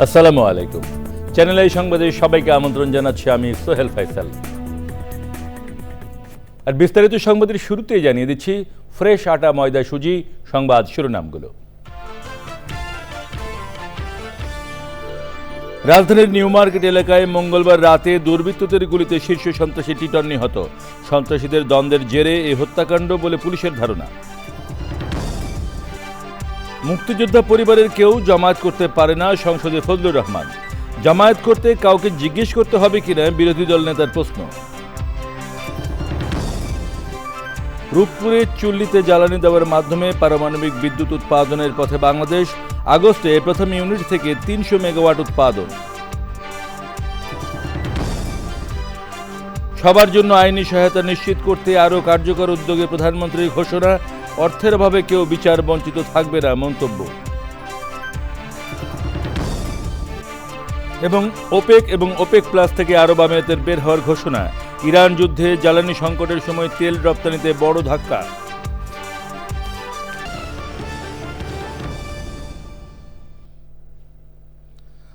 আসসালামু আলাইকুম। Channel I সংবাদে সবাইকে আমন্ত্রণ জানাচ্ছি আমি সোহেল ফাইসাল। আর বিস্তারিত সংবাদের শুরুতেই জানিয়ে দিচ্ছি ফ্রেশ আটা ময়দা সুজি সংবাদ শিরোনামগুলো। রাজধানীর নিউ মার্কেট এলাকায় মঙ্গলবার রাতে দুর্বৃত্তদের গুলিতে শীর্ষ সন্ত্রাসী টিটন নিহত। সন্ত্রাসীদের দ্বন্দ্বের জেরে এই হত্যাকাণ্ড বলে পুলিশের ধারণা। মুক্তিযোদ্ধা পরিবারের কেউ জামায়াত করতে পারে না, সংসদে ফজলুর রহমান। জামায়াত করতে কাউকে জিজ্ঞেস করতে হবে কিনা বিরোধী দল নেতার প্রশ্ন। রূপপুরে চুল্লিতে জ্বালানি দেওয়ার মাধ্যমে পারমাণবিক বিদ্যুৎ উৎপাদনের পথে বাংলাদেশ। আগস্টে প্রথম ইউনিট থেকে ৩০০ মেগাওয়াট উৎপাদন। সবার জন্য আইনি সহায়তা নিশ্চিত করতে আরও কার্যকর উদ্যোগে প্রধানমন্ত্রীর ঘোষণা। অর্থের অভাবে কেউ বিচার বঞ্চিত থাকবে না মন্তব্য। এবং ওপেক প্লাস থেকে আরব আমিরাতের বের হওয়ার ঘোষণা। ইরান যুদ্ধে জ্বালানি সংকটের সময় তেল রপ্তানিতে বড় ধাক্কা।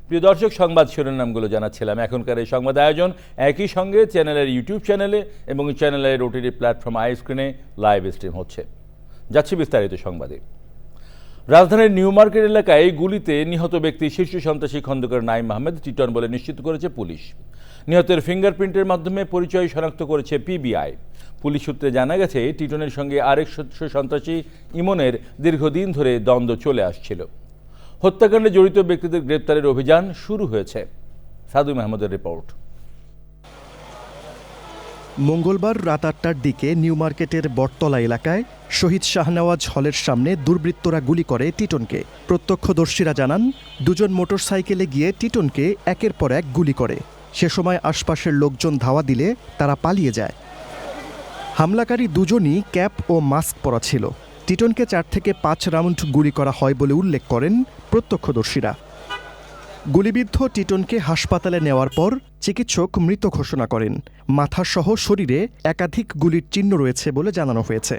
প্রিয় দর্শক, সংবাদ শিরোনামগুলো জানাচ্ছিলাম। এখনকার এই সংবাদ আয়োজন একই সঙ্গে চ্যানেলের ইউটিউব চ্যানেলে এবং চ্যানেলের ওটিটি প্ল্যাটফর্ম আইস্ক্রিনে লাইভ স্ট্রিম হচ্ছে। যাচ্ছি বিস্তারিত সংবাদে। রাজধানীর নিউ মার্কেট এলাকায় গুলিতে নিহত ব্যক্তি শীর্ষ সন্ত্রাসী খন্দকার নাঈম আহমেদ টিটন বলে নিশ্চিত করেছে পুলিশ। নিহতের ফিঙ্গারপ্রিন্টের মাধ্যমে পরিচয় শনাক্ত করেছে পিবিআই। পুলিশ সূত্রে জানা গেছে টিটনের সঙ্গে আরেক শীর্ষ সন্ত্রাসী ইমনের দীর্ঘদিন ধরে দ্বন্দ্ব চলে আসছিল। হত্যাকাণ্ডে জড়িত ব্যক্তিদের গ্রেপ্তারের অভিযান শুরু হয়েছে। সাদু মাহমুদের রিপোর্ট। মঙ্গলবার রাত ৮টার দিকে নিউ মার্কেটের বটতলা এলাকায় শহীদ শাহনেওয়াজ হলের সামনে দুর্বৃত্তরা গুলি করে টিটনকে। প্রত্যক্ষদর্শীরা জানান, দুজন মোটরসাইকেলে গিয়ে টিটনকে একের পর এক গুলি করে। সে সময় আশপাশের লোকজন ধাওয়া দিলে তারা পালিয়ে যায়। হামলাকারী দুজনই ক্যাপ ও মাস্ক পরা ছিল। টিটনকে ৪ থেকে ৫ রাউন্ড গুলি করা হয় বলে উল্লেখ করেন প্রত্যক্ষদর্শীরা। গুলিবিদ্ধ টিটনকে হাসপাতালে নেওয়ার পর চিকিৎসক মৃত ঘোষণা করেন। মাথাসহ শরীরে একাধিক গুলির চিহ্ন রয়েছে বলে জানানো হয়েছে।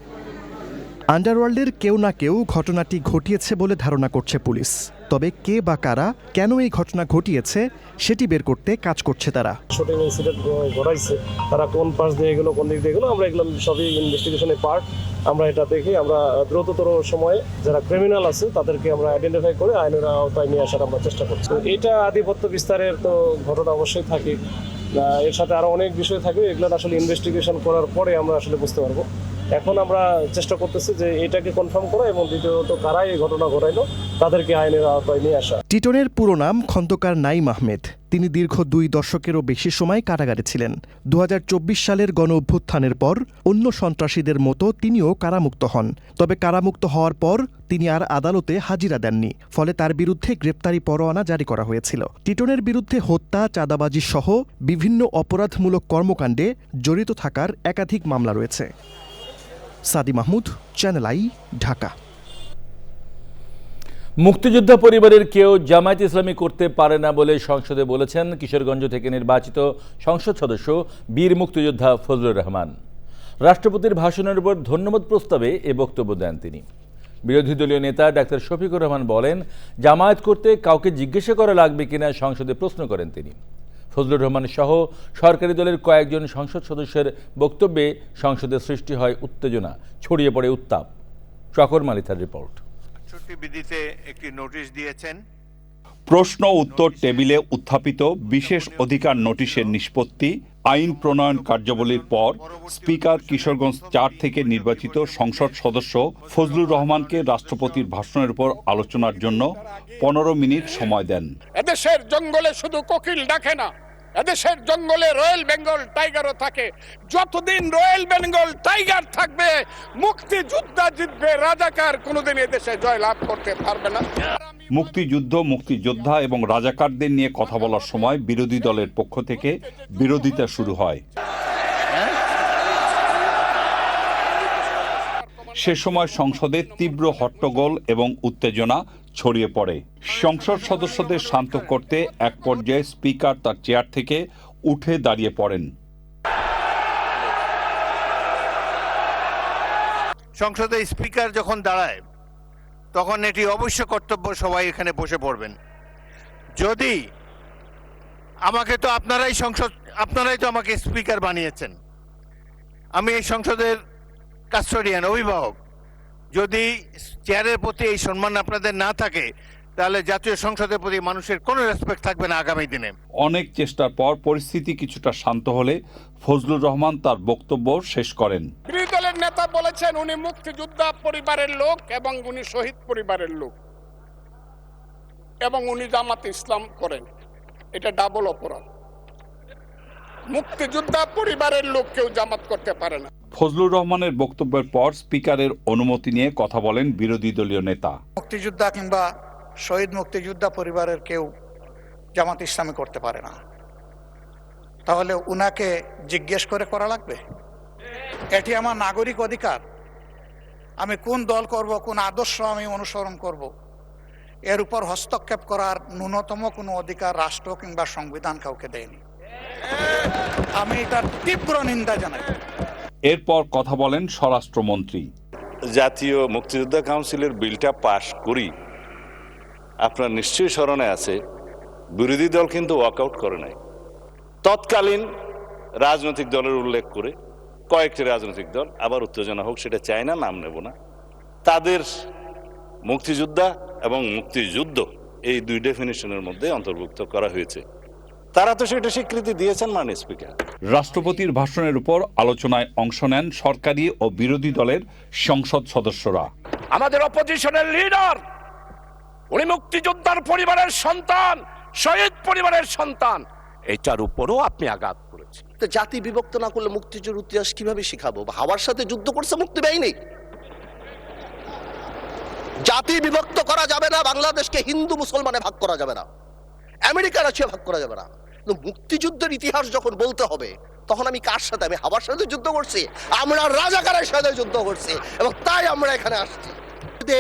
আন্ডারওয়ার্ল্ডের কেউ না কেউ ঘটনাটি ঘটিয়েছে বলে ধারণা করছে পুলিশ। তবে কে বা কারা কেন এই ঘটনা ঘটিয়েছে সেটি বের করতে কাজ করছে তারা। শুটিং ইনসিডেন্ট ঘটাইছে, তারা কোন পাশ দিয়ে গেলো, কোন দিক দিয়ে গেলো, আমরা এগুলো সবই ইনভেস্টিগেশনের পার্ট। আমরা এটা দেখে আমরা দ্রুততর সময়ে যারা ক্রিমিনাল আছে তাদেরকে আমরা আইডেন্টিফাই করে আইনের আওতায় নিয়ে আসার আমরা চেষ্টা করছি। এটা আধিপত্য বিস্তারের তো ঘটনা অবশ্যই থাকে, এর সাথে আরো অনেক বিষয় থাকে। এগুলো আসলে ইনভেস্টিগেশন করার পরে আমরা আসলে বুঝতে পারবো। এখন আমরা চেষ্টা করতেছি যে এটাকে কনফার্ম করা এবং দ্বিতীয়ত কারা এই ঘটনা ঘটাইলো তাদেরকে আইনের আওতায় নিয়ে আসা। টিটনের পুরো নাম খন্দকার নাঈম আহমেদ। তিনি দীর্ঘ ২ দশকেরও বেশি সময় কারাগারে ছিলেন। ২০২৪ সালের গণ অভ্যুত্থানের পর অন্য সন্ত্রাসীদের মতো তিনিও কারামুক্ত হন। তবে কারামুক্ত হওয়ার পর তিনি আর আদালতে হাজিরা দেননি। ফলে তার বিরুদ্ধে গ্রেপ্তারি পরোয়ানা জারি করা হয়েছিল। টিটনের বিরুদ্ধে হত্যা, চাঁদাবাজি সহ বিভিন্ন অপরাধমূলক কর্মকাণ্ডে জড়িত থাকার একাধিক মামলা রয়েছে। সাদি মাহমুদ, চ্যানেল আই, ঢাকা। মুক্তিযোদ্ধা পরিবারের কেউ জামায়াত ইসলামী করতে পারে না বলে সংসদে বলেছেন কিশোরগঞ্জ থেকে নির্বাচিত সংসদ সদস্য বীর মুক্তিযোদ্ধা ফজলুর রহমান। রাষ্ট্রপতির ভাষণের উপর ধন্যবাদ প্রস্তাবে এ বক্তব্য দেন তিনি। বিরোধী দলীয় নেতা ডাক্তার শফিকুর রহমান বলেন, জামায়াত করতে কাউকে জিজ্ঞাসা করা লাগবে কিনা সংসদে প্রশ্ন করেন তিনি। ফজলুর রহমান সহ সরকারি দলের কয়েকজন সংসদ সদস্যের বক্তব্যে সংসদে সৃষ্টি হয় উত্তেজনা, ছড়িয়ে পড়ে উত্তাপ। চকর মালিথার রিপোর্ট। বিধিতে একটি নোটিশ দিয়েছেন। প্রশ্ন উত্তর টেবিলে উত্থাপিত বিশেষ অধিকার নোটিশের নিষ্পত্তি আইন প্রণয়ন কার্যাবলীর পর স্পিকার কিশোরগঞ্জ ৪ থেকে নির্বাচিত সংসদ সদস্য ফজলুর রহমানকে রাষ্ট্রপতির ভাষণের উপর আলোচনার জন্য ১৫ মিনিট সময় দেন। এদেশের জঙ্গলে শুধু কোকিল ডাকে না, এদেশের জঙ্গলে রয়্যাল বেঙ্গল টাইগারও থাকে। যতদিন রয়্যাল বেঙ্গল টাইগার থাকবে, মুক্তিযোদ্ধা জিতবে, রাজাকার কোনোদিন এদেশে জয়লাভ করতে পারবে না। মুক্তিযুদ্ধ, মুক্তিযোদ্ধা এবং রাজাকারদের নিয়ে কথা বলার সময় বিরোধী দলের পক্ষ থেকে বিরোধিতা শুরু হয়। সে সময় সংসদে তীব্র হট্টগোল এবং উত্তেজনা ছড়িয়ে পড়ে। সংসদ সদস্যদের শান্ত করতে এক পর্যায়ে স্পিকার তার চেয়ার থেকে উঠে দাঁড়িয়ে পড়েন। সংসদে স্পিকার যখন দাঁড়ায় তখন এটি অবশ্য কর্তব্য সবাই এখানে বসে পড়বেন। যদি আমাকে তো আপনারাই তো আমাকে স্পিকার বানিয়েছেন, আমি এই সংসদের কাস্টোডিয়ান, অভিভাবক। যদি চেয়ারের প্রতি এই সম্মান আপনাদের না থাকে, তাহলে জাতীয় সংসদের প্রতি মানুষের কোনো রেসপেক্ট থাকবে না আগামী দিনে। অনেক চেষ্টার পর পরিস্থিতি কিছুটা শান্ত হলে ফজলুর রহমান তার বক্তব্য শেষ করেন। বিরোধী দলের নেতা বলেছেন উনি মুক্তিযোদ্ধা পরিবারের লোক এবং উনি শহীদ পরিবারের লোক এবং উনি জামাতে ইসলাম করেন। এটা ডাবল অপরাধ। মুক্তিযোদ্ধা পরিবারের লোক কেউ জামাত করতে পারে না। ফজলুর রহমানের বক্তব্যের পর স্পিকারের অনুমতি নিয়ে কথা বলেন বিরোধী দলীয় নেতা। মুক্তিযোদ্ধা কিংবা শহীদ মুক্তিযোদ্ধা পরিবারের কেউ জামাত ইসলামী করতে পারে না, তাহলে উনাকে জিজ্ঞেস করে করা লাগবে? এটি আমার নাগরিক অধিকার। আমি কোন দল করব, কোন আদর্শ আমি অনুসরণ করব, এর উপর হস্তক্ষেপ করার ন্যূনতম কোনো অধিকার রাষ্ট্র কিংবা সংবিধান কাউকে দেয়নি। আমি এটার তীব্র নিন্দা জানাই। এরপর কথা বলেন স্বরাষ্ট্রমন্ত্রী। জাতীয় মুক্তিযোদ্ধা কাউন্সিলের বিলটা পাশ করি, আপনার নিশ্চয়ই স্মরণে আছে, বিরোধী দল কিন্তু ওয়াকআউট করে নাই। তৎকালীন রাজনৈতিক দলের উল্লেখ করে কয়েকটি রাজনৈতিক দল, আবার উত্তেজনা হোক সেটা চায় না, নাম নেব না, তাদের মুক্তিযোদ্ধা এবং মুক্তিযুদ্ধ এই দুই ডেফিনিশনের মধ্যে অন্তর্ভুক্ত করা হয়েছে। তারা তো সেটা স্বীকৃতি দিয়েছেন মাননীয় স্পিকার। রাষ্ট্রপতির ভাষণের উপর আলোচনায় অংশ নেন সরকারি ও বিরোধী দলের সংসদ সদস্যরা। আমাদের অপোজিশনের লিডার উনি মুক্তিযোদ্ধার পরিবারের সন্তান, শহীদ পরিবারের সন্তান, এটার উপরও আপনি আঘাত করেছেন। তো জাতি বিভক্ত না করলে মুক্তিযুদ্ধের ইতিহাস কিভাবে শিখাবো? হাওয়ার সাথে যুদ্ধ করছে মুক্তি বাহিনী। জাতি বিভক্ত করা যাবে না, বাংলাদেশকে হিন্দু মুসলমানে ভাগ করা যাবে না, আমেরিকা রাশিয়া ভাগ করা যাবে না। কিন্তু মুক্তিযুদ্ধের ইতিহাস যখন বলতে হবে, তখন আমি কার সাথে? আমি হাওয়ার সাথে যুদ্ধ করছি, আমরা রাজাকারের সাথে যুদ্ধ করছি, এবং তাই আমরা এখানে আসছি।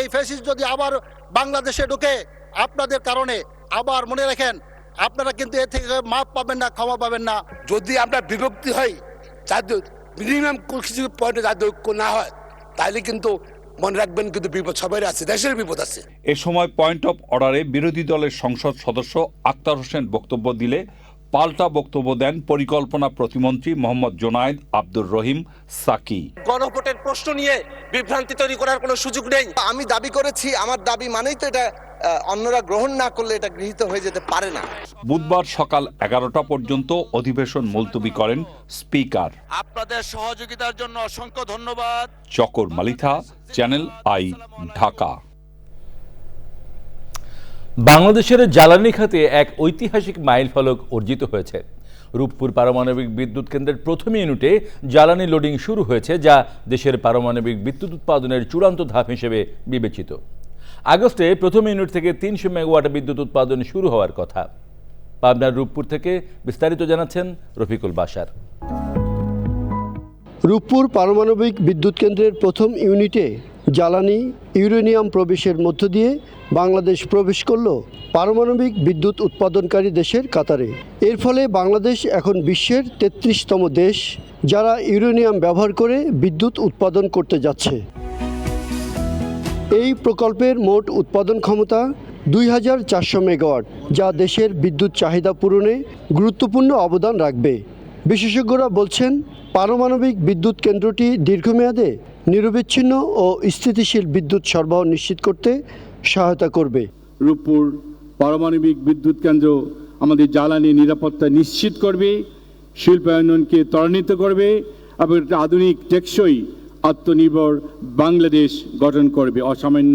এই ফ্যাসিস্ট যদি আবার বাংলাদেশে ঢুকে আপনাদের কারণে, আবার মনে রাখেন আপনারা কিন্তু এর থেকে মাপ পাবেন না, ক্ষমা পাবেন না। যদি আমরা বিভক্তি হই, মিনিমাম কিছু পয়েন্টে যাতে ঐক্য না হয়, তাহলে কিন্তু মনে রাখবেন কিন্তু বিপদ সবাই আছে, দেশের বিপদ আছে। এ সময় পয়েন্ট অফ অর্ডারে বিরোধী দলের সংসদ সদস্য আক্তার হোসেন বক্তব্য দিলে পাল্টা বক্তব্য দেন পরিকল্পনা প্রতিমন্ত্রী মোহাম্মদ জোনায়েদ আব্দুর রহিম সাকি। গণভোটের প্রশ্ন নিয়ে বিভ্রান্তি তৈরি করার কোনো সুযোগ নেই। আমি দাবি করেছি, আমার দাবি মানেই তো এটা অন্যরা গ্রহণ না করলে এটা গৃহীত হয়ে যেতে পারে না। বুধবার সকাল 11টা পর্যন্ত অধিবেশন মুলতবি করেন স্পিকার। আপনাদের সহযোগিতার জন্য অসংখ্য ধন্যবাদ। চকর মালিথা, চ্যানেল আই, ঢাকা। বাংলাদেশের জ্বালানি খাতে এক ঐতিহাসিক মাইলফলক অর্জিত হয়েছে। রূপপুর পারমাণবিক বিদ্যুৎ কেন্দ্রের প্রথম ইউনিটে জ্বালানি লোডিং শুরু হয়েছে, যা দেশের পারমাণবিক বিদ্যুৎ উৎপাদনের চূড়ান্ত ধাপ হিসেবে বিবেচিত। আগস্টে প্রথম ইউনিট থেকে 300 মেগাওয়াট বিদ্যুৎ উৎপাদন শুরু হওয়ার কথা। পাবনার রূপপুর থেকে বিস্তারিত জানাচ্ছেন রফিকুল বাশার। রূপপুর পারমাণবিক বিদ্যুৎ কেন্দ্রের প্রথম ইউনিটে জ্বালানি ইউরেনিয়াম প্রবেশের মধ্য দিয়ে বাংলাদেশ প্রবেশ করল পারমাণবিক বিদ্যুৎ উৎপাদনকারী দেশের কাতারে। এর ফলে বাংলাদেশ এখন বিশ্বের 33তম দেশ যারা ইউরেনিয়াম ব্যবহার করে বিদ্যুৎ উৎপাদন করতে যাচ্ছে। এই প্রকল্পের মোট উৎপাদন ক্ষমতা 2400 মেগাওয়াট, যা দেশের বিদ্যুৎ চাহিদা পূরণে গুরুত্বপূর্ণ অবদান রাখবে। বিশেষজ্ঞরা বলছেন, পারমাণবিক বিদ্যুৎ কেন্দ্রটি দীর্ঘমেয়াদে নিরবিচ্ছিন্ন ও স্থিতিশীল বিদ্যুৎ সরবরাহ নিশ্চিত করতে সহায়তা করবে। রূপপুর পারমাণবিক বিদ্যুৎ কেন্দ্র আমাদের জ্বালানি নিরাপত্তা নিশ্চিত করবে, শিল্পায়নকে ত্বরান্বিত করবে এবং একটা আধুনিক টেকসই আত্মনির্ভর বাংলাদেশ গঠন করবে, অসামান্য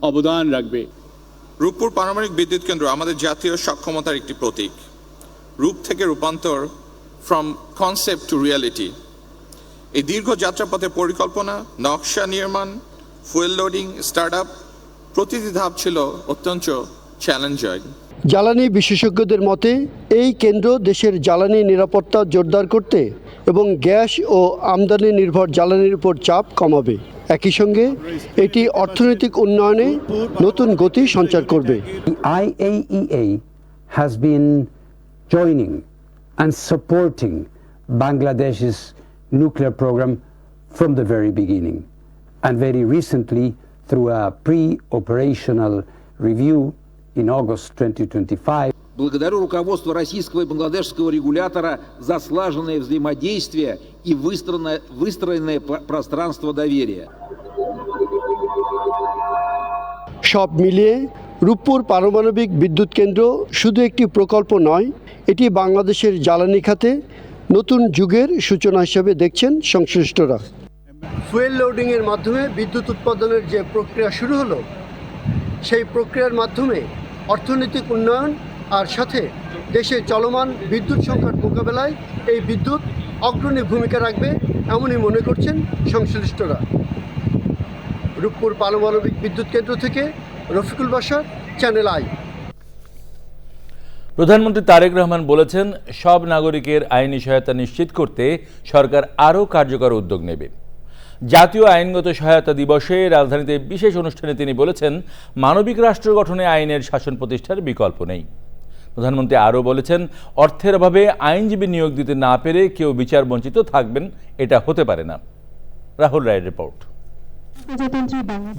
অবদান রাখবে। রূপপুর পারমাণবিক বিদ্যুৎ কেন্দ্র আমাদের জাতীয় সক্ষমতার একটি প্রতীক। রূপ থেকে রূপান্তর, ফ্রম কনসেপ্ট টু রিয়ালিটি। এই দীর্ঘ যাত্রাপথের পরিকল্পনা, নকশা নির্মাণ, ফুয়েল লোডিং, স্টার্টআপ, প্রতিটি ধাপ ছিল অত্যন্ত চ্যালেঞ্জিং। জ্বালানি বিশেষজ্ঞদের মতে এই কেন্দ্র দেশের জ্বালানি নিরাপত্তা জোরদার করতে এবং গ্যাস ও আমদানি নির্ভর জ্বালানির উপর চাপ কমাবে। একই সঙ্গে এটি অর্থনৈতিক উন্নয়নে নতুন গতি সঞ্চার করবে। IAEA has been joining and supporting Bangladesh's nuclear program from the very beginning, and very recently through a pre-operational review in August 2025. Благодарю руководству российского и бангладешского регулятора за слаженное взаимодействие и выстроенное пространство доверия. সব মিলিয়ে রূপপুর পারমাণবিক বিদ্যুৎ কেন্দ্র শুধু একটি প্রকল্প নয়, এটি বাংলাদেশের জ্বালানি খাতে নতুন যুগের সূচনা হিসেবে দেখছেন সংশ্লিষ্টরা। ফুয়েল লোডিংয়ের মাধ্যমে বিদ্যুৎ উৎপাদনের যে প্রক্রিয়া শুরু হলো, সেই প্রক্রিয়ার মাধ্যমে অর্থনৈতিক উন্নয়ন আর সাথে দেশের চলমান বিদ্যুৎ সংকট মোকাবেলায় এই বিদ্যুৎ অগ্রণী ভূমিকা রাখবে এমনই মনে করছেন সংশ্লিষ্টরা। রূপপুর পারমাণবিক বিদ্যুৎ কেন্দ্র থেকে রফিকুল বাশার, চ্যানেল আই। প্রধানমন্ত্রী তারেক রহমান বলেছেন, সব নাগরিকের আইনি সহায়তা নিশ্চিত করতে সরকার আরও কার্যকর উদ্যোগ নেবে। জাতীয় আইনগত সহায়তা দিবসে রাজধানীতে বিশেষ অনুষ্ঠানে তিনি বলেছেন, মানবিক রাষ্ট্র গঠনে আইনের শাসন প্রতিষ্ঠার বিকল্প নেই। প্রধানমন্ত্রী আরও বলেছেন, অর্থের অভাবে আইনজীবী নিয়োগ দিতে না পেরে কেউ বিচার বঞ্চিত থাকবেন, এটা হতে পারে না। রাহুল রায়ের রিপোর্ট।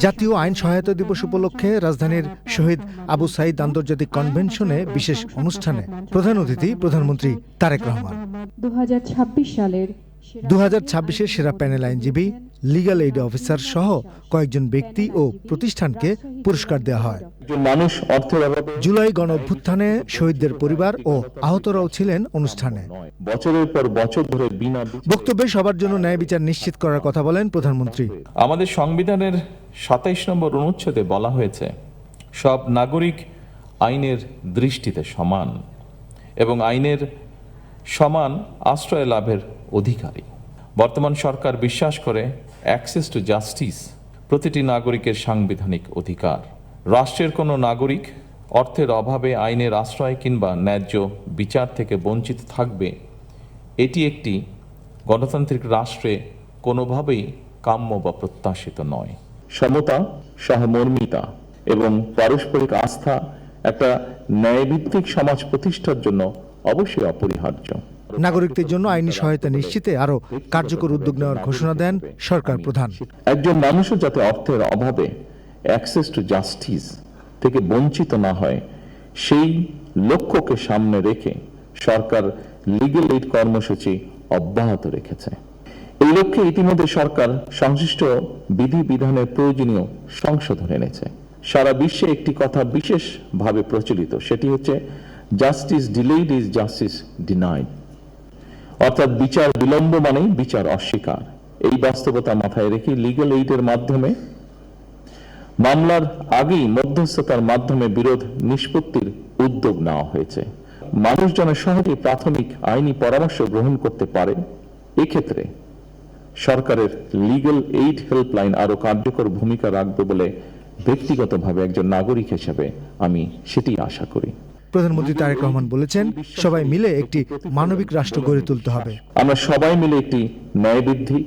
জাতীয় আইন সহায়তা দিবস উপলক্ষে রাজধানীর শহীদ আবু সাইদ আন্তর্জাতিক কনভেনশনে বিশেষ অনুষ্ঠানে প্রধান অতিথি প্রধানমন্ত্রী তারেক রহমান। 2026-এর সেরা প্যানেল আইনজীবী, লিগ্যাল এইড অফিসার সহ কয়েকজন ব্যক্তি ও প্রতিষ্ঠানকে পুরস্কার দেওয়া হয়। জুলাই গণ অভ্যুত্থানে শহীদদের পরিবার ও আহতরাও ছিলেন অনুষ্ঠানে। বছরের পর বছর ধরে বক্তব্যে সবার জন্য ন্যায় বিচার নিশ্চিত করার কথা বলেন প্রধানমন্ত্রী। আমাদের সংবিধানের 27 নম্বর অনুচ্ছেদে বলা হয়েছে, সব নাগরিক আইনের দৃষ্টিতে সমান এবং আইনের সমান আশ্রয় লাভের অধিকারী। বর্তমান সরকার বিশ্বাস করে অ্যাক্সেস টু জাস্টিস প্রতিটি নাগরিকের সাংবিধানিক অধিকার। রাষ্ট্রের কোনো নাগরিক অর্থের অভাবে আইনের আশ্রয় কিংবা ন্যায্য বিচার থেকে বঞ্চিত থাকবে, এটি একটি গণতান্ত্রিক রাষ্ট্রে কোনোভাবেই কাম্য বা প্রত্যাশিত নয়। সমতা, সহমর্মিতা এবং পারস্পরিক আস্থা একটা ন্যায়ভিত্তিক সমাজ প্রতিষ্ঠার জন্য অবশ্যই অপরিহার্য। নাগরিকদের জন্য আইনি সহায়তা নিশ্চিতে আরও কার্যকর উদ্যোগ নেওয়ার ঘোষণা দেন সরকার প্রধান। একজন মানুষও যাতে অর্থের অভাবে অ্যাক্সেস টু জাস্টিস থেকে বঞ্চিত না হয়, সেই লক্ষ্যকে সামনে রেখে সরকার লিগ্যাল এইড কর্মসূচি অব্যাহত রেখেছে। এই লক্ষ্যে ইতিমধ্যে সরকার সংশ্লিষ্ট বিধিবিধানের প্রয়োজনীয় সংশোধন এনেছে। সারা বিশ্বে একটি কথা বিশেষভাবে প্রচলিত, সেটি হচ্ছে justice delayed is justice denied, অর্থাৎ বিচার বিলম্ব মানেই বিচার অস্বীকার। এই বাস্তবতা মাথায় রেখে লিগ্যাল এইডের মাধ্যমে মামলার আগেই মধ্যস্থতার মাধ্যমে বিরোধ নিষ্পত্তির উদ্যোগ নেওয়া হয়েছে। মানুষ যেন সহজে প্রাথমিক আইনি পরামর্শ গ্রহণ করতে পারে, এক্ষেত্রে সরকারের লিগ্যাল এইড হেল্পলাইন আরো কার্যকর ভূমিকা রাখবে বলে ব্যক্তিগতভাবে একজন নাগরিক হিসেবে আমি সেটি আশা করি। প্রধানমন্ত্রী তারেক রহমান বলেছেন, সবাই মিলে একটি মানবিক রাষ্ট্র গড়ে তুলতে হবে। আমরা সবাই মিলে একটি ন্যায়বৃদ্ধি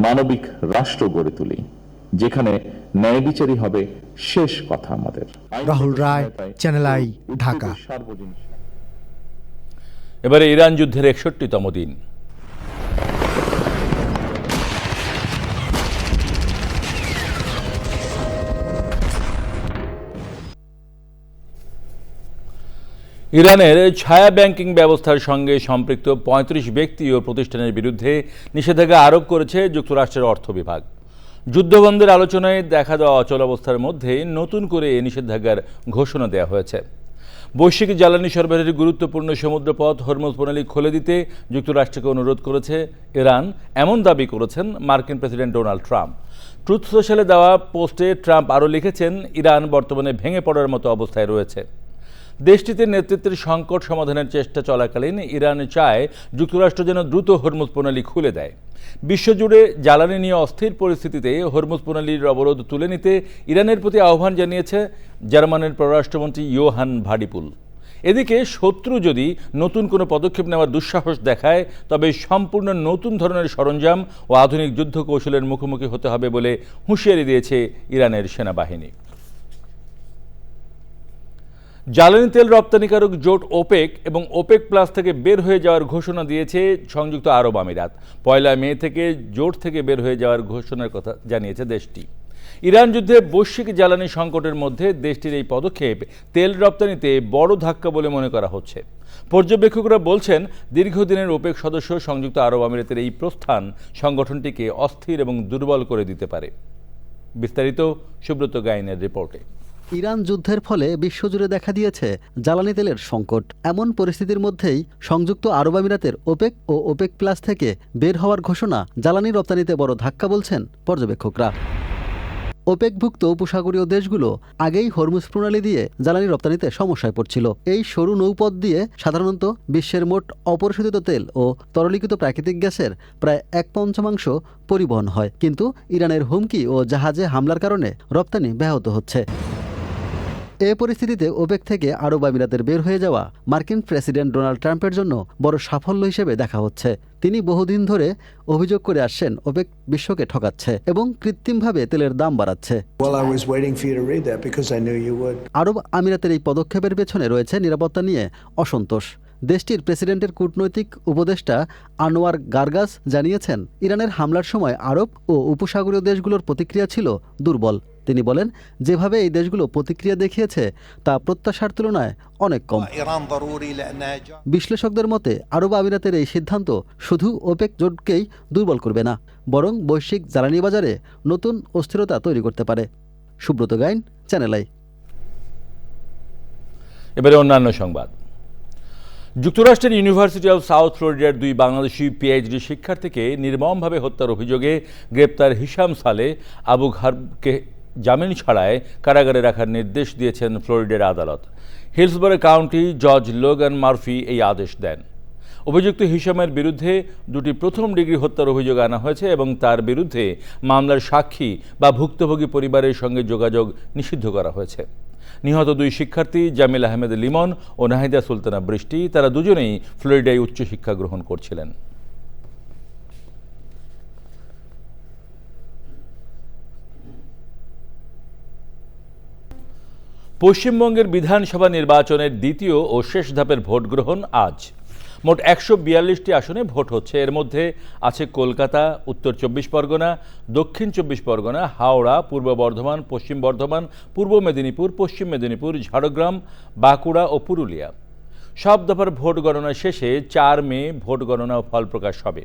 মানবিক রাষ্ট্র গড়ে তুলি, যেখানে ন্যায় বিচারই হবে শেষ কথা আমাদের। রাহুল রায়, চ্যানেল আই, ঢাকা। এবারে ইরান যুদ্ধের 61তম দিন। ইরানের ছায়া ব্যাংকিং ব্যবস্থার সঙ্গে সম্পৃক্ত 35 ব্যক্তি ও প্রতিষ্ঠানের বিরুদ্ধে নিষেধাজ্ঞা আরোপ করেছে যুক্তরাষ্ট্রের অর্থ বিভাগ। যুদ্ধবন্ধের আলোচনায় দেখা দেওয়া অচলাবস্থার মধ্যে নতুন করে এই নিষেধাজ্ঞার ঘোষণা দেওয়া হয়েছে। বৈশ্বিক জ্বালানি সরবরাহের গুরুত্বপূর্ণ সমুদ্রপথ হরমুজ প্রণালী খুলে দিতে যুক্তরাষ্ট্রকে অনুরোধ করেছে ইরান, এমন দাবি করেছেন মার্কিন প্রেসিডেন্ট ডোনাল্ড ট্রাম্প। ট্রুথ সোশ্যালে দেওয়া পোস্টে ট্রাম্প আরও লিখেছেন, ইরান বর্তমানে ভেঙে পড়ার মতো অবস্থায় রয়েছে। দেশটিতে নেতৃত্বের সংকট সমাধানের চেষ্টা চলাকালীন ইরান চায় যুক্তরাষ্ট্র যেন দ্রুত হরমুজ প্রণালী খুলে দেয়। বিশ্বজুড়ে জ্বালানি নিয়ে অস্থির পরিস্থিতিতে হরমুজ প্রণালীর অবরোধ তুলে নিতে ইরানের প্রতি আহ্বান জানিয়েছে জার্মানির পররাষ্ট্রমন্ত্রী ইয়োহান ভাডিপুল। এদিকে শত্রু যদি নতুন কোনো পদক্ষেপ নেওয়ার দুঃসাহস দেখায়, তবে সম্পূর্ণ নতুন ধরনের সরঞ্জাম ও আধুনিক যুদ্ধ কৌশলের মুখোমুখি হতে হবে বলে হুঁশিয়ারি দিয়েছে ইরানের সেনাবাহিনী। জ্বালানি তেল রপ্তানিকারক জোট ওপেক এবং ওপেক প্লাস থেকে বের হয়ে যাওয়ার ঘোষণা দিয়েছে সংযুক্ত আরব আমিরাত। 1 মে থেকে জোট থেকে বের হয়ে যাওয়ার ঘোষণার কথা জানিয়েছে দেশটি। ইরান যুদ্ধে বৈশ্বিক জ্বালানি সংকটের মধ্যে দেশটির এই পদক্ষেপ তেল রপ্তানিতে বড় ধাক্কা বলে মনে করা হচ্ছে। পর্যবেক্ষকরা বলছেন, দীর্ঘদিনের ওপেক সদস্য সংযুক্ত আরব আমিরাতের এই প্রস্থান সংগঠনটিকে অস্থির এবং দুর্বল করে দিতে পারে। বিস্তারিত সুব্রত গাইনের রিপোর্টে। ইরান যুদ্ধের ফলে বিশ্বজুড়ে দেখা দিয়েছে জ্বালানি তেলের সংকট। এমন পরিস্থিতির মধ্যেই সংযুক্ত আরব আমিরাতের ওপেক ও ওপেক প্লাস থেকে বের হওয়ার ঘোষণা জ্বালানি রপ্তানিতে বড় ধাক্কা বলছেন পর্যবেক্ষকরা। ওপেকভুক্ত উপসাগরীয় দেশগুলো আগেই হরমুজ প্রণালী দিয়ে জ্বালানি রপ্তানিতে সমস্যায় পড়ছিল। এই সরু নৌপথ দিয়ে সাধারণত বিশ্বের মোট অপরিশোধিত তেল ও তরলীকৃত প্রাকৃতিক গ্যাসের প্রায় 1/5 পরিবহন হয়, কিন্তু ইরানের হুমকি ও জাহাজে হামলার কারণে রপ্তানি ব্যাহত হচ্ছে। এ পরিস্থিতিতে ওপেক থেকে আরব আমিরাতের বের হয়ে যাওয়া মার্কিন প্রেসিডেন্ট ডোনাল্ড ট্রাম্পের জন্য বড় সাফল্য হিসেবে দেখা হচ্ছে। তিনি বহুদিন ধরে অভিযোগ করে আসছেন ওপেক বিশ্বকে ঠকাচ্ছে এবং কৃত্রিমভাবে তেলের দাম বাড়াচ্ছে। আরব আমিরাতের এই পদক্ষেপের পেছনে রয়েছে নিরাপত্তা নিয়ে অসন্তোষ। দেশটির প্রেসিডেন্টের কূটনৈতিক উপদেষ্টা আনোয়ার গার্গাস জানিয়েছেন, ইরানের হামলার সময় আরব ও উপসাগরীয় দেশগুলোর প্রতিক্রিয়া ছিল দুর্বল। তিনি বলেন, যেভাবে এই দেশগুলো প্রতিক্রিয়া দেখিয়েছে তা প্রত্যাশার তুলনায় অনেক কম। বিশ্লেষকদের মতে আরব আমিরাতের এই সিদ্ধান্ত শুধু ওপেক জোটকেই দুর্বল করবে না, বরং বৈশ্বিক জ্বালানি বাজারে নতুন অস্থিরতা তৈরি করতে পারে। সুব্রত গাইন, চ্যানেল আই। এবারে অন্যান্য সংবাদ। যুক্তরাষ্ট্রের ইউনিভার্সিটি অব সাউথ ফ্লোরিডার 2 বাংলাদেশি পিএইচডি শিক্ষার্থীকে নির্মমভাবে হত্যার অভিযোগে গ্রেপ্তার হিশাম সালে আবু ঘারবকে জামিন ছাড়ায় কারাগারে রাখার নির্দেশ দিয়েছেন ফ্লোরিডার আদালত। হিলসবরো কাউন্টি জজ লোগান মার্ফি এই আদেশ দেন। অভিযুক্ত হিশামের বিরুদ্ধে 2টি প্রথম ডিগ্রি হত্যার অভিযোগ আনা হয়েছে এবং তার বিরুদ্ধে মামলার সাক্ষী বা ভুক্তভোগী পরিবারের সঙ্গে যোগাযোগ নিষিদ্ধ করা হয়েছে। নিহত 2 শিক্ষার্থী জামিল আহমেদ লিমন ও নাহিদা সুলতানা বৃষ্টি, তারা দুজনেই ফ্লোরিডায় উচ্চশিক্ষা গ্রহণ করছিলেন। পশ্চিমবঙ্গের বিধানসভা নির্বাচনের দ্বিতীয় ও শেষ ধাপের ভোট গ্রহণ আজ। মোট 142টি আসনে ভোট হচ্ছে। এর মধ্যে আছে কলকাতা, উত্তর 24 পরগনা, দক্ষিণ 24 পরগনা, হাওড়া, পূর্ব বর্ধমান, পশ্চিম বর্ধমান, পূর্ব মেদিনীপুর, পশ্চিম মেদিনীপুর, ঝাড়গ্রাম, বাঁকুড়া ও পুরুলিয়া। সব দফার ভোট গণনা শেষে 4 মে ভোট গণনা ও ফল প্রকাশ হবে।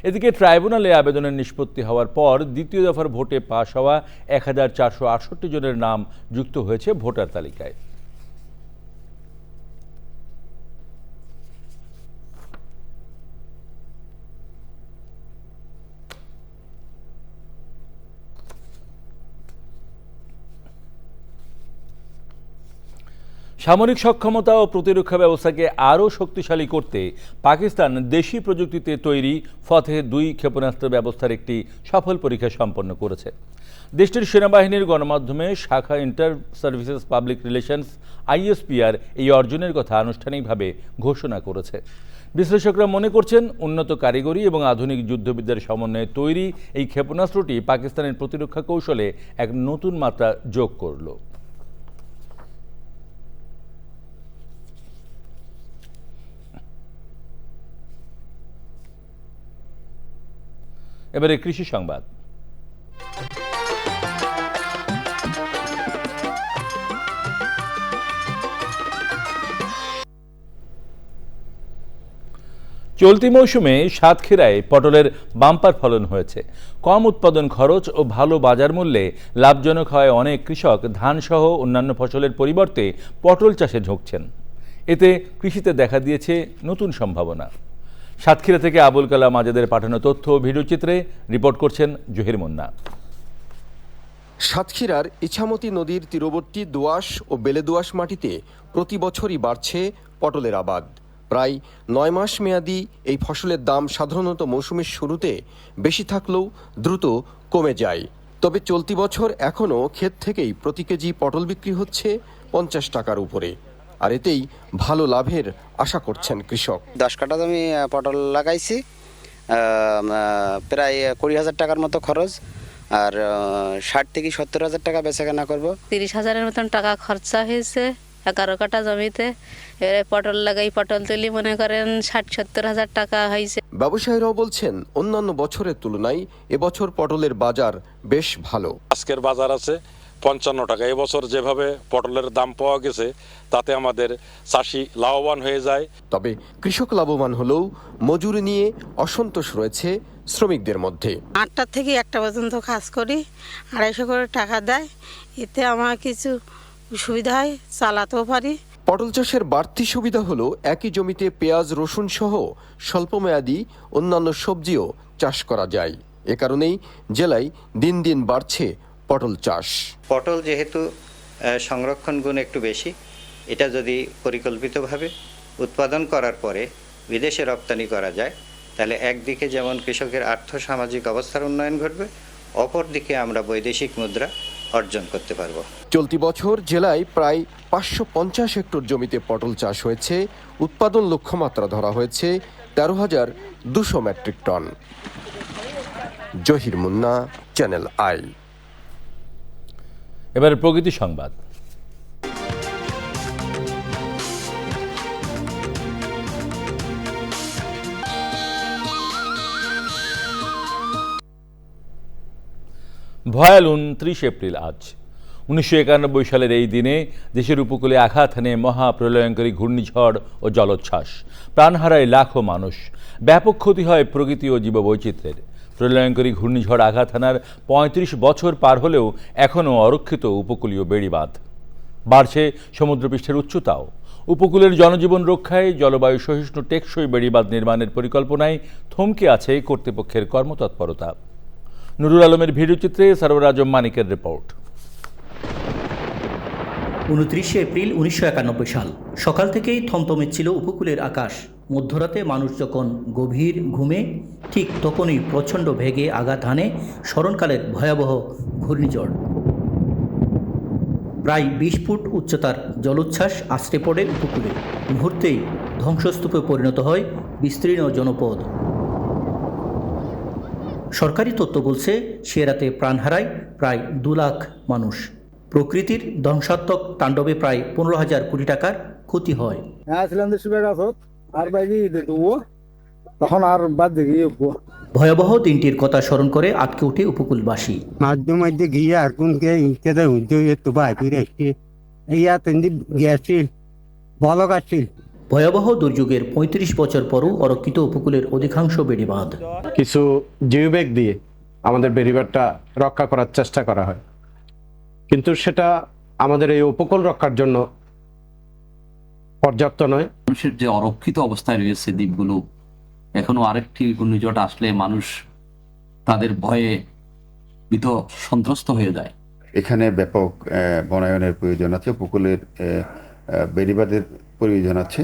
এদিকে ট্রাইব্যুনালে আবেদনের নিষ্পত্তি হওয়ার পর দ্বিতীয় দফার ভোটে পাশ হওয়া 1468 জনের নাম যুক্ত হয়েছে ভোটার তালিকায়। সামরিক সক্ষমতা ও প্রতিরক্ষা ব্যবস্থাকে আরও শক্তিশালী করতে পাকিস্তান দেশি প্রযুক্তিতে তৈরি ফতেহ 2 ক্ষেপণাস্ত্র ব্যবস্থার একটি সফল পরীক্ষা সম্পন্ন করেছে। দেশটির সেনাবাহিনীর গণমাধ্যমে শাখা inter services public relations ISPR এই অর্জনের কথা আনুষ্ঠানিকভাবে ঘোষণা করেছে। বিশ্লেষকরা মনে করছেন, উন্নত কারিগরি এবং আধুনিক যুদ্ধবিদ্যার সমন্বয়ে তৈরি এই ক্ষেপণাস্ত্রটি পাকিস্তানের প্রতিরক্ষা কৌশলে এক নতুন মাত্রা যোগ করল। এবারে কৃষি সংবাদ। চলতি মৌসুমে সাতক্ষীরায় পটলের বাম্পার ফলন হয়েছে। কম উৎপাদন খরচ ও ভালো বাজার মূল্যে লাভজনক হয় অনেক কৃষক ধানসহ অন্যান্য ফসলের পরিবর্তে পটল চাষে ঝুঁকছেন। এতে কৃষিতে দেখা দিয়েছে নতুন সম্ভাবনা। সাতক্ষীরা থেকে আবুল কালাম আজাদের পাঠানো তথ্য ও ভিডিওচিত্রে রিপোর্ট করছেন জহির মুন্না। সাতক্ষীরার ইছামতি নদীর তীরবর্তী দোআঁশ ও বেলেদোআঁশ মাটিতে প্রতি বছরই বাড়ছে পটলের আবাদ। প্রায় 9 মাস মেয়াদি এই ফসলের দাম সাধারণত মৌসুমের শুরুতে বেশি থাকলেও দ্রুত কমে যায়। তবে চলতি বছর এখনও ক্ষেত থেকেই প্রতি কেজি পটল বিক্রি হচ্ছে 50 টাকার উপরে, আর এতেই ভালো লাভের আশা করছেন কৃষক। 10 কাঠা জমি পটল লাগাইছি, প্রায় 20,000 টাকার মতো খরচ, আর 60 থেকে 70,000 টাকা বেচাকেনা করবো। 30,000-এর মতন টাকা খরচা হয়েছে 11 কাঠা জমিতে। এবারে পটল লাগাই, পটল তুলি মনে করেন 60-70,000 টাকা হয়েছে। ব্যবসায়ীরাও বলছেন অন্যান্য বছরের তুলনায় এবছর পটলের বাজার বেশ ভালো। আজকের বাজার আছে 55 টাকা। এবছর যেভাবে পটলের দাম পাওয়া গেছে তাতে আমাদের চাষি লাভবান হয়ে যায়। তবে কৃষক লাভবান হলেও মজুরি নিয়ে অসন্তোষ রয়েছে শ্রমিকদের মধ্যে। 8টা থেকে 1টা পর্যন্ত কাজ করি, 250 করে টাকা দেয়, এতে আমার কিছু সুবিধা হয়, চালাতেও পারি। পটল চাষের বাড়তি সুবিধা হলো একই জমিতে পেঁয়াজ, রসুন সহ স্বল্পমেয়াদী অন্যান্য সবজিও চাষ করা যায়। এ কারণেই জেলায় দিন দিন বাড়ছে পটল চাষ। পটল যেহেতু সংরক্ষণ গুণ একটু বেশি, এটা যদি পরিকল্পিতভাবে উৎপাদন করার পরে বিদেশে রপ্তানি করা যায়, তাহলে একদিকে যেমন কৃষকের আর্থসামাজিক অবস্থার উন্নয়ন ঘটবে, অপরদিকে আমরা বৈদেশিক মুদ্রা অর্জন করতে পারব। চলতি বছর জেলায় প্রায় 550 হেক্টর জমিতে পটল চাষ হয়েছে। উৎপাদন লক্ষ্যমাত্রা ধরা হয়েছে 13,200 মেট্রিক টন। জহির মুন্না, চ্যানেল আই। এবার প্রকৃতি সংবাদ। ভয়াল 29 এপ্রিল আজ। 1991 সালের এই দিনে দেশের উপকূলে আঘাত হানে মহাপ্রলয়ঙ্করী ঘূর্ণিঝড় ও জলোচ্ছ্বাস। প্রাণ হারায় লাখো মানুষ, ব্যাপক ক্ষতি হয় প্রকৃতি ও জীববৈচিত্র্যের। প্রলয়ঙ্করী ঘূর্ণিঝড় আঘাত হানার 35 বছর পার হলেও এখনও অরক্ষিত উপকূলীয় বেড়িবাঁধ। বাড়ছে সমুদ্রপৃষ্ঠের উচ্চতাও। উপকূলের জনজীবন রক্ষায় জলবায়ু সহিষ্ণু টেকসই বেড়িবাঁধ নির্মাণের পরিকল্পনায় থমকে আছে কর্তৃপক্ষের কর্মতৎপরতা। নুরুল আলমের ভিডিওচিত্রে সরওয়ার আজম মানিকের রিপোর্ট। 29 এপ্রিল 1991 সাল। সকাল থেকেই থমথমে ছিল উপকূলের আকাশ। মধ্যরাতে মানুষ যখন গভীর ঘুমে, ঠিক তখনই প্রচণ্ড বেগে আঘাত হানে স্মরণকালের ভয়াবহ ঘূর্ণিঝড়। প্রায় 20 ফুট উচ্চতার জলোচ্ছ্বাস আছড়ে পড়ে উপকূলে। মুহূর্তেই ধ্বংসস্তূপে পরিণত হয় বিস্তীর্ণ জনপদ। সরকারি তথ্য বলছে সে রাতে প্রাণ হারায় প্রায় 2 লাখ মানুষ। প্রকৃতির ধ্বংসাত্মক তাণ্ডবে প্রায় 15,000 কোটি টাকার ক্ষতি হয়। ভয়াবহ দিনটির কথা স্মরণ করে আটকে ওঠে উপকূলবাসী। ভয়াবহ দুর্যোগের 35 বছর পরও অরক্ষিত উপকূলের অধিকাংশ বেড়িবাঁধ। কিছু জিওব্যাগ দিয়ে আমাদের বেড়িবাঁধটা রক্ষা করার চেষ্টা করা হয়, কিন্তু সেটা আমাদের এই উপকূল রক্ষার জন্য পর্যাপ্ত নয়। মানুষের যে অরক্ষিত অবস্থায় রয়েছে দ্বীপগুলো, এখনো আরেকটি ঘূর্ণিঝড় আসলে মানুষ তাদের ভয়ে ভীত সন্ত্রস্ত হয়ে যায়। এখানে ব্যাপক বনায়নের প্রয়োজন আছে, উপকূলের বেড়িবাঁধের প্রয়োজন আছে।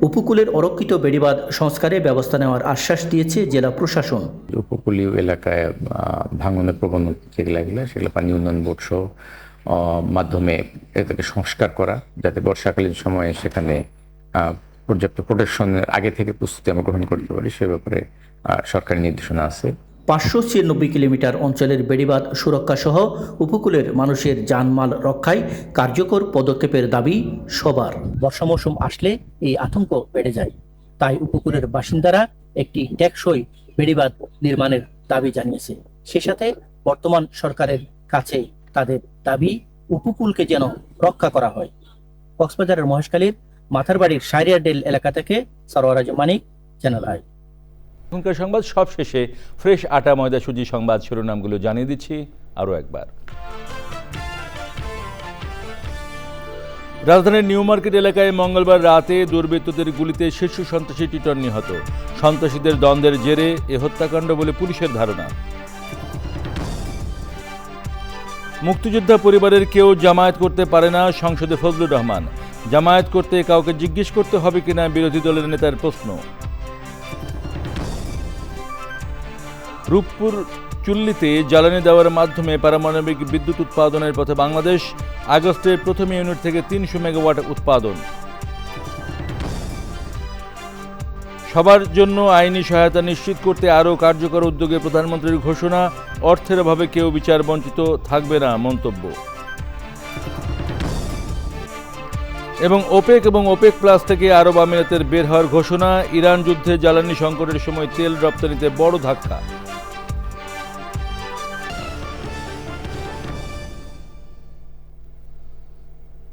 উপকূলের অরক্ষিত বেড়িবাঁধ সংস্কারে ব্যবস্থা নেওয়ার আশ্বাস দিয়েছে জেলা প্রশাসন। উপকূলীয় এলাকায় ভাঙনের প্রবণতা সেগুলো পানি উন্নয়ন বোর্ড সহ মাধ্যমে এটাকে সংস্কার করা, যাতে বর্ষাকালীন সময়ে সেখানে পর্যাপ্ত প্রোটেকশনের আগে থেকে প্রস্তুতি আমরা গ্রহণ করতে পারি, সে ব্যাপারে সরকারি নির্দেশনা আছে। 596 কিলোমিটার অঞ্চলের বেড়িবাঁধ সুরক্ষা সহ উপকূলের মানুষের জানমাল রক্ষায় কার্যকর পদক্ষেপের দাবি সবার। বর্ষা মৌসুম আসলে এই আতঙ্ক বেড়ে যায়, তাই উপকূলের বাসিন্দারা একটি টেকসই বেড়িবাঁধ নির্মাণের দাবি জানিয়েছে। সে সাথে বর্তমান সরকারের কাছে তাদের দাবি উপকূলকে যেন রক্ষা করা হয়। কক্সবাজারের মহেশখালীর মাথারবাড়ির শাহরিয়ারডেল এলাকা থেকে সরওয়ার আজম মানিক, চ্যানেল আই। এখনকার সংবাদ সব শেষে ফ্রেশ আটা ময়দা সুজি সংবাদ শিরোনামগুলো জানিয়ে দিচ্ছি আরও একবার। রাজধানীর নিউ মার্কেট এলাকায় মঙ্গলবার রাতে দুর্বৃত্তদের গুলিতে শীর্ষ সন্ত্রাসী টিটন নিহত। সন্ত্রাসীদের দ্বন্দ্বের জেরে এ হত্যাকাণ্ড বলে পুলিশের ধারণা। মুক্তিযোদ্ধা পরিবারের কেউ জামায়াত করতে পারে না, সংসদে ফজলুর রহমান। জামায়াত করতে কাউকে জিজ্ঞেস করতে হবে কিনা বিরোধী দলের নেতার প্রশ্ন। রূপপুর চুল্লিতে জ্বালানি দেওয়ার মাধ্যমে পারমাণবিক বিদ্যুৎ উৎপাদনের পথে বাংলাদেশ। আগস্টের প্রথম ইউনিট থেকে 300 মেগাওয়াট উৎপাদন। সবার জন্য আইনি সহায়তা নিশ্চিত করতে আরও কার্যকর উদ্যোগে প্রধানমন্ত্রীর ঘোষণা। অর্থের অভাবে কেউ বিচার বঞ্চিত থাকবে না, মন্তব্য। এবং ওপেক প্লাস থেকে আরব আমিরাতের বের হওয়ার ঘোষণা, ইরান যুদ্ধে জ্বালানি সংকটের সময় তেল রপ্তানিতে বড় ধাক্কা।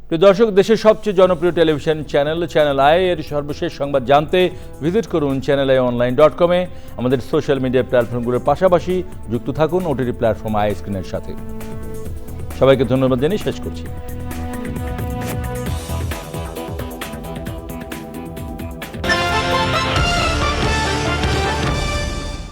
প্রিয় দর্শক, দেশের সবচেয়ে জনপ্রিয় টেলিভিশন চ্যানেল আই এর সর্বশেষ সংবাদ জানতে ভিজিট করুন channelionline.com এ। আমাদের সোশ্যাল মিডিয়া প্ল্যাটফর্মগুলোর পাশাপাশি যুক্ত থাকুন ওটিটি প্ল্যাটফর্ম আই স্ক্রিনের সাথে। সবাইকে ধন্যবাদ জানিয়ে শেষ করছি।